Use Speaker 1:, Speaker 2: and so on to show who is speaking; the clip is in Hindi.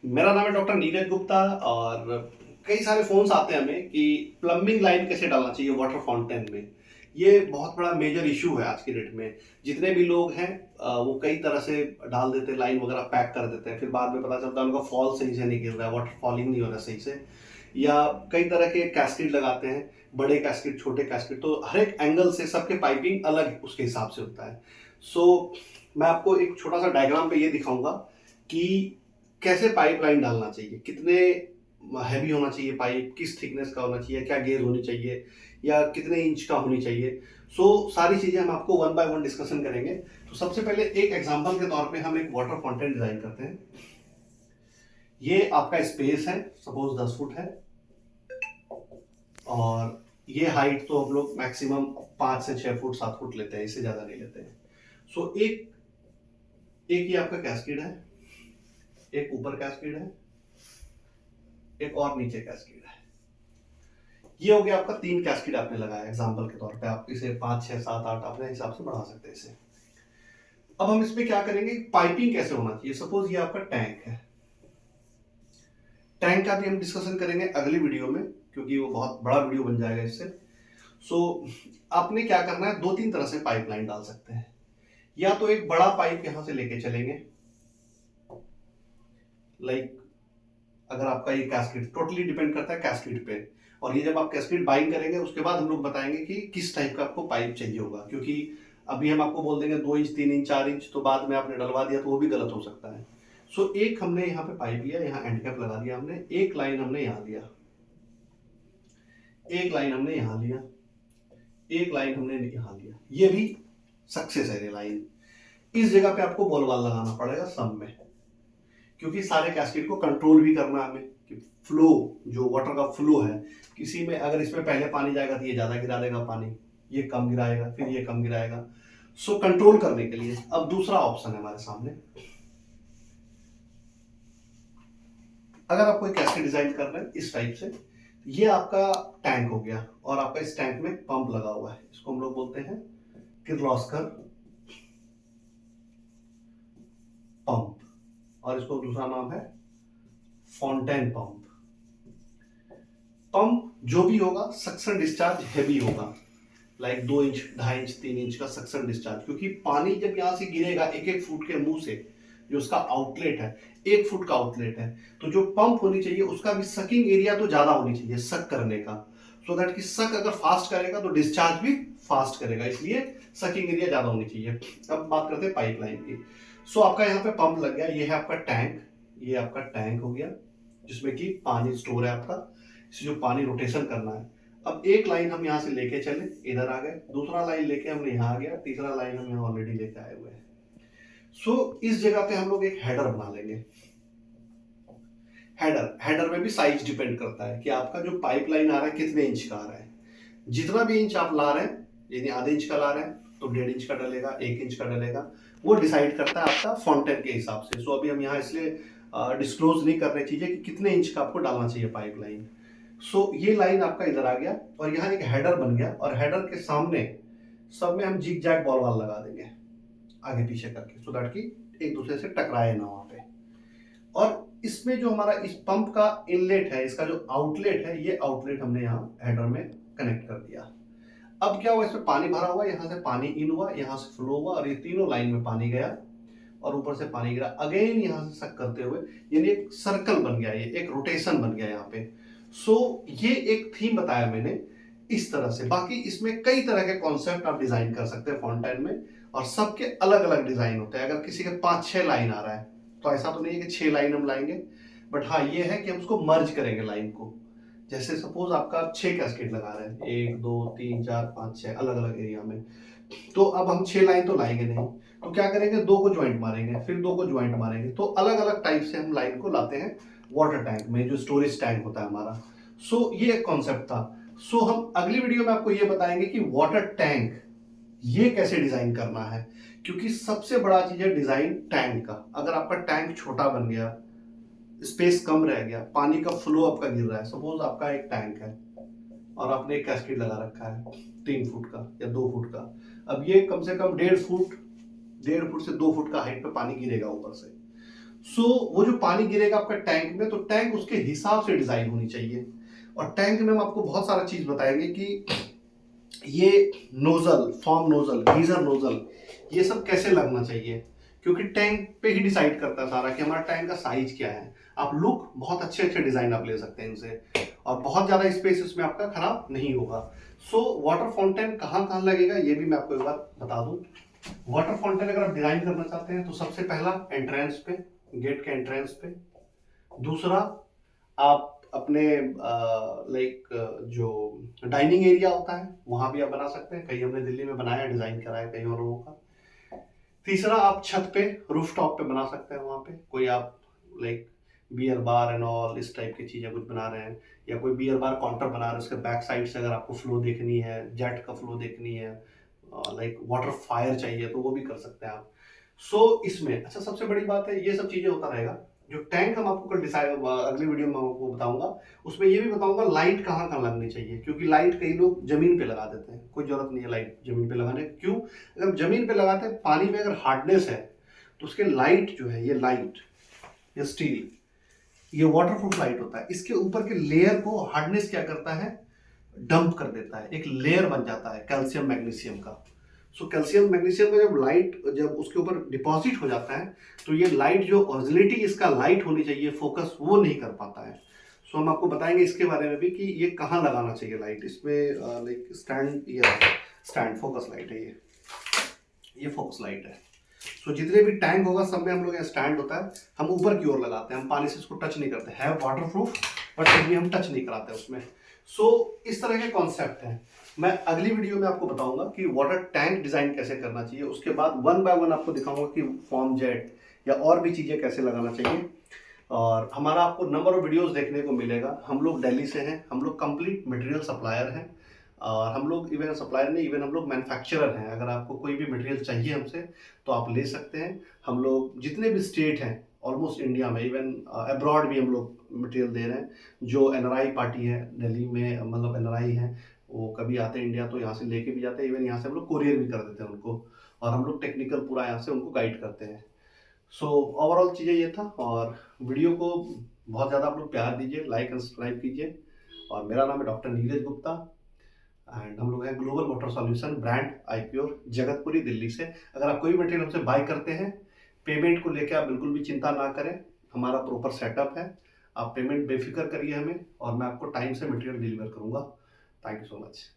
Speaker 1: मेरा नाम है डॉक्टर नीरज गुप्ता। और कई सारे फ़ोन्स आते हैं हमें कि प्लम्बिंग लाइन कैसे डालना चाहिए वाटर फाउंटेन में। ये बहुत बड़ा मेजर इशू है आज की डेट में। जितने भी लोग हैं वो कई तरह से डाल देते हैं, लाइन वगैरह पैक कर देते हैं, फिर बाद में पता चलता है उनका फॉल सही से नहीं गिर रहा है, वाटर फॉलिंग नहीं हो रहा सही से। या कई तरह के कैस्केड लगाते हैं, बड़े कैस्केड, छोटे कैस्केड, तो हर एक एंगल से सबके पाइपिंग अलग उसके हिसाब से होता है। सो मैं आपको एक छोटा सा डायग्राम पे ये दिखाऊंगा कि कैसे पाइपलाइन डालना चाहिए, कितने हैवी होना चाहिए पाइप, किस थिकनेस का होना चाहिए, क्या गेज होनी चाहिए, या कितने इंच का होनी चाहिए। सारी चीजें हम आपको वन बाय वन डिस्कशन करेंगे। तो सबसे पहले एक एग्जांपल के तौर पे हम एक वाटर फाउंटेन डिजाइन करते हैं। ये आपका स्पेस है, सपोज 10 फुट है, और ये हाइट तो हम लोग मैक्सिमम 5 से 6 फुट 7 फुट लेते हैं, इससे ज्यादा नहीं लेते हैं। एक एक ये आपका कैस्केड है, एक ऊपर कैस्केड है, एक और नीचे कैस्केड है। ये हो गया आपका 3 कैस्केड आपने लगाया एग्जाम्पल के तौर पे। आप इसे 5 6 7 8 अपने हिसाब से बढ़ा सकते हैं इसे। अब हम इसमें क्या करेंगे, पाइपिंग कैसे होना चाहिए। सपोज ये आपका टैंक है, टैंक का भी हम डिस्कशन करेंगे अगली वीडियो में, क्योंकि वो बहुत बड़ा वीडियो बन जाएगा इससे। सो आपने क्या करना है, 2 3 तरह से पाइपलाइन डाल सकते हैं। या तो एक बड़ा पाइप यहां से लेके चलेंगे, लाइक अगर आपका ये कैस्केड, टोटली डिपेंड करता है कैस्केड पे। और ये जब आप कैस्केड बाइंग करेंगे उसके बाद हम लोग बताएंगे कि किस टाइप का आपको पाइप चाहिए होगा, क्योंकि अभी हम आपको बोल देंगे 2 इंच 3 इंच 4 इंच, तो बाद में आपने डलवा दिया तो वो भी गलत हो सकता है। एक हमने यहाँ पे पाइप लिया, यहाँ एंड कैप लगा दिया हमने, एक लाइन हमने यहाँ लिया, एक लाइन हमने यहाँ लिया, एक लाइन हमने यहाँ लिया, ये भी सक्सेस है ये लाइन। इस जगह पे आपको बॉल वाल लगाना पड़ेगा सब में, क्योंकि सारे कैस्केड को कंट्रोल भी करना है हमें कि फ्लो, जो वाटर का फ्लो है, किसी में अगर इसमें पहले पानी जाएगा तो ये ज्यादा गिरा देगा पानी, ये कम गिराएगा, फिर ये कम गिराएगा। कंट्रोल करने के लिए अब दूसरा ऑप्शन है हमारे सामने। अगर आप कोई कैस्केड डिजाइन कर रहे हैं इस टाइप से, ये आपका टैंक हो गया, और आपका इस टैंक में पंप लगा हुआ है, इसको हम लोग बोलते हैं किर्लोस्कर पंप, और इसको दूसरा नाम है फाउंटेन पंप। पंप जो भी होगा सक्शन डिस्चार्ज हैवी होगा, लाइक 2 इंच 2.5 इंच 3 इंच का सक्शन डिस्चार्ज, क्योंकि पानी जब यहां से गिरेगा 1 1 फुट के मुंह से, जो उसका आउटलेट है 1 फुट का आउटलेट है, तो जो पंप होनी चाहिए उसका भी सकिंग एरिया तो ज्यादा होनी चाहिए सक करने का, सो दैट कि सक अगर फास्ट करेगा तो डिस्चार्ज भी फास्ट करेगा, इसलिए सकिंग एरिया ज्यादा होनी चाहिए। अब बात करते हैं पाइपलाइन की। आपका यहाँ पे पंप लग गया, ये है आपका टैंक, ये आपका टैंक हो गया जिसमें कि पानी स्टोर है आपका, इसे जो पानी रोटेशन करना है। अब एक लाइन हम यहाँ से लेके चले, इधर आ गए, दूसरा लाइन लेके हमने यहाँ आ गया, तीसरा लाइन हम यहाँ ऑलरेडी लेके आए हुए हैं। इस जगह पे हम लोग एक हेडर बना लेंगे। हेडर में भी साइज डिपेंड करता है कि आपका जो पाइपलाइन आ रहा है कितने इंच का आ रहा है। जितना भी इंच आप ला रहे हैं, यानी आधे इंच का ला रहे हैं तो 1.5 इंच का डलेगा, 1 इंच का डलेगा, वो डिसाइड करता है आपका फाउंटेन के हिसाब से। अभी हम यहाँ इसलिए डिस्क्लोज नहीं कर रहे चीजें कि कितने इंच का आपको डालना चाहिए पाइपलाइन। ये लाइन आपका इधर आ गया, और यहाँ एक हेडर बन गया, और हेडर के सामने सब में हम जिग जैग बॉल वाल लगा देंगे आगे पीछे करके, सो दैट कि एक दूसरे से टकराए ना वहां पे। और इसमें जो हमारा इस पंप का इनलेट है, इसका जो आउटलेट है, ये आउटलेट हमने यहाँ हेडर में कनेक्ट कर दिया। अब क्या हुआ, इसमें पानी भरा हुआ, यहाँ से पानी इन हुआ, यहाँ से फ्लो हुआ, और ये तीनों लाइन में पानी गया, और ऊपर से पानी गिरा अगेन यहाँ से सक करते हुए, यानी एक सर्कल बन गया, ये एक रोटेशन बन गया यहाँ पे। ये एक थीम बताया मैंने इस तरह से। बाकी इसमें कई तरह के कॉन्सेप्ट आप डिजाइन कर सकते हैं फाउंटेन में, और सबके अलग अलग डिजाइन होते हैं। अगर किसी के 5 6 लाइन आ रहा है तो ऐसा तो नहीं है कि 6 लाइन हम लाएंगे, बट हाँ ये है कि हम उसको मर्ज करेंगे लाइन को। जैसे सपोज आपका 6 कैस्केड लगा रहे हैं, 1 2 3 4 5 6 अलग अलग एरिया में, तो अब हम 6 लाइन तो लाएंगे नहीं, तो क्या करेंगे, 2 को ज्वाइंट मारेंगे, फिर 2 को ज्वाइंट मारेंगे, तो अलग अलग टाइप से हम लाइन को लाते हैं वाटर टैंक में, जो स्टोरेज टैंक होता है हमारा। ये एक कॉन्सेप्ट था। हम अगली वीडियो में आपको ये बताएंगे कि वाटर टैंक ये कैसे डिजाइन करना है, क्योंकि सबसे बड़ा चीज है डिजाइन टैंक का। अगर आपका टैंक छोटा बन गया, स्पेस कम रह गया, पानी का फ्लो आपका गिर रहा है, सपोज आपका एक टैंक है और आपने एक कैस्केड लगा रखा है 3 फुट का या 2 फुट का, अब ये कम से कम 1.5 फुट, 1.5 फुट से 2 फुट का हाइट पे पानी गिरेगा ऊपर से, सो वो जो पानी गिरेगा आपका टैंक में, तो टैंक उसके हिसाब से डिजाइन होनी चाहिए। और टैंक में हम आपको बहुत सारा चीज बताएंगे कि ये nozzle, form nozzle, geyser nozzle, ये सब कैसे लगना चाहिए, क्योंकि टैंक पे ही डिसाइड करता है सारा कि हमारा टैंक का साइज क्या है। आप लुक बहुत अच्छे अच्छे डिजाइन आप ले सकते हैं इनसे, और बहुत ज्यादा स्पेस इसमें आपका खराब नहीं होगा। सो वाटर फाउंटेन कहाँ कहाँ लगेगा ये भी मैं आपको एक बार बता दूं। वाटर फाउंटेन अगर आप डिजाइन करना चाहते हैं तो सबसे पहला एंट्रेंस पे, गेट के एंट्रेंस पे। दूसरा, आप अपने लाइक जो डाइनिंग एरिया होता है वहां भी आप बना सकते हैं, कहीं हमने दिल्ली में बनाया, डिजाइन करा है कहीं और लोगों का। तीसरा, आप छत पे, रूफ टॉप पे बना सकते हैं, वहां पे कोई आप like beer bar and all इस टाइप की चीजें कुछ बना रहे हैं, या कोई बियर बार काउंटर बना रहे हैं, उसके बैक साइड से अगर आपको फ्लो देखनी है, जेट का फ्लो देखनी है, लाइक वाटर फायर चाहिए, तो वो भी कर सकते हैं आप। इसमें अच्छा सबसे बड़ी बात है, ये सब चीजें होता रहेगा। जो टैंक हम आपको कल डिसाइड अगली वीडियो में आपको बताऊंगा, उसमें ये भी बताऊंगा लाइट कहाँ कहाँ लगनी चाहिए, क्योंकि लाइट कई लोग जमीन पे लगा देते हैं, कोई जरूरत नहीं है लाइट जमीन पे लगाने की। क्यों? अगर जमीन पे लगाते हैं, पानी में अगर हार्डनेस है तो उसके लाइट जो है, ये लाइट, ये स्टील, ये वाटरप्रूफ लाइट होता है, इसके ऊपर के लेयर को हार्डनेस क्या करता है, डंप कर देता है, एक लेयर बन जाता है कैल्शियम मैग्नीशियम का। कैल्शियम मैग्नीशियम का जब लाइट जब उसके ऊपर डिपॉजिट हो जाता है, तो ये लाइट जो ओरिजिनलिटी इसका लाइट होनी चाहिए, फोकस, वो नहीं कर पाता है। हम आपको बताएंगे इसके बारे में भी कि ये कहाँ लगाना चाहिए लाइट। इसमें लाइक स्टैंड, ये स्टैंड फोकस लाइट है, ये फोकस लाइट है। जितने भी टैंक होगा सब में हम लोग यहाँ स्टैंड होता है, हम ऊपर की ओर लगाते हैं, हम पानी से इसको टच नहीं करते, है वाटर प्रूफ बट फिर भी हम टच नहीं कराते उसमें। इस तरह के कॉन्सेप्ट हैं। मैं अगली वीडियो में आपको बताऊंगा कि वाटर टैंक डिजाइन कैसे करना चाहिए, उसके बाद वन बाय वन आपको दिखाऊंगा कि फॉर्म जेट या और भी चीजें कैसे लगाना चाहिए। और हमारा आपको नंबर ऑफ वीडियोस देखने को मिलेगा। हम लोग दिल्ली से हैं, हम लोग कंप्लीट मटेरियल सप्लायर हैं, और हम लोग इवन सप्लायर नहीं, इवन हम लोग मैन्युफैक्चरर हैं। अगर आपको कोई भी मटेरियल चाहिए हमसे तो आप ले सकते हैं। हम लोग जितने भी स्टेट हैं ऑलमोस्ट इंडिया में, इवन अब्रॉड भी हम लोग मटेरियल दे रहे हैं। जो एनआरआई पार्टी है दिल्ली में, मतलब एनआरआई है, वो कभी आते हैं इंडिया तो यहाँ से लेके भी जाते हैं, इवन यहाँ से हम लोग कोरियर भी कर देते हैं उनको, और हम लोग टेक्निकल पूरा यहाँ से उनको गाइड करते हैं। ओवरऑल चीज़ें ये था, और वीडियो को बहुत ज़्यादा आप लोग प्यार दीजिए, लाइक एंड सब्सक्राइब कीजिए। और मेरा नाम है डॉक्टर नीरज गुप्ता, एंड हम लोग हैं global water solution brand, iPure, Jagatpuri, Delhi से। अगर आप कोई भी मटेरियल हमसे बाय करते हैं, पेमेंट को लेकर आप बिल्कुल भी चिंता ना करें, हमारा प्रॉपर सेटअप है। आप पेमेंट बेफिक्र करिए हमें, और मैं आपको टाइम से मटेरियल डिलीवर करूंगा। Thank you so much.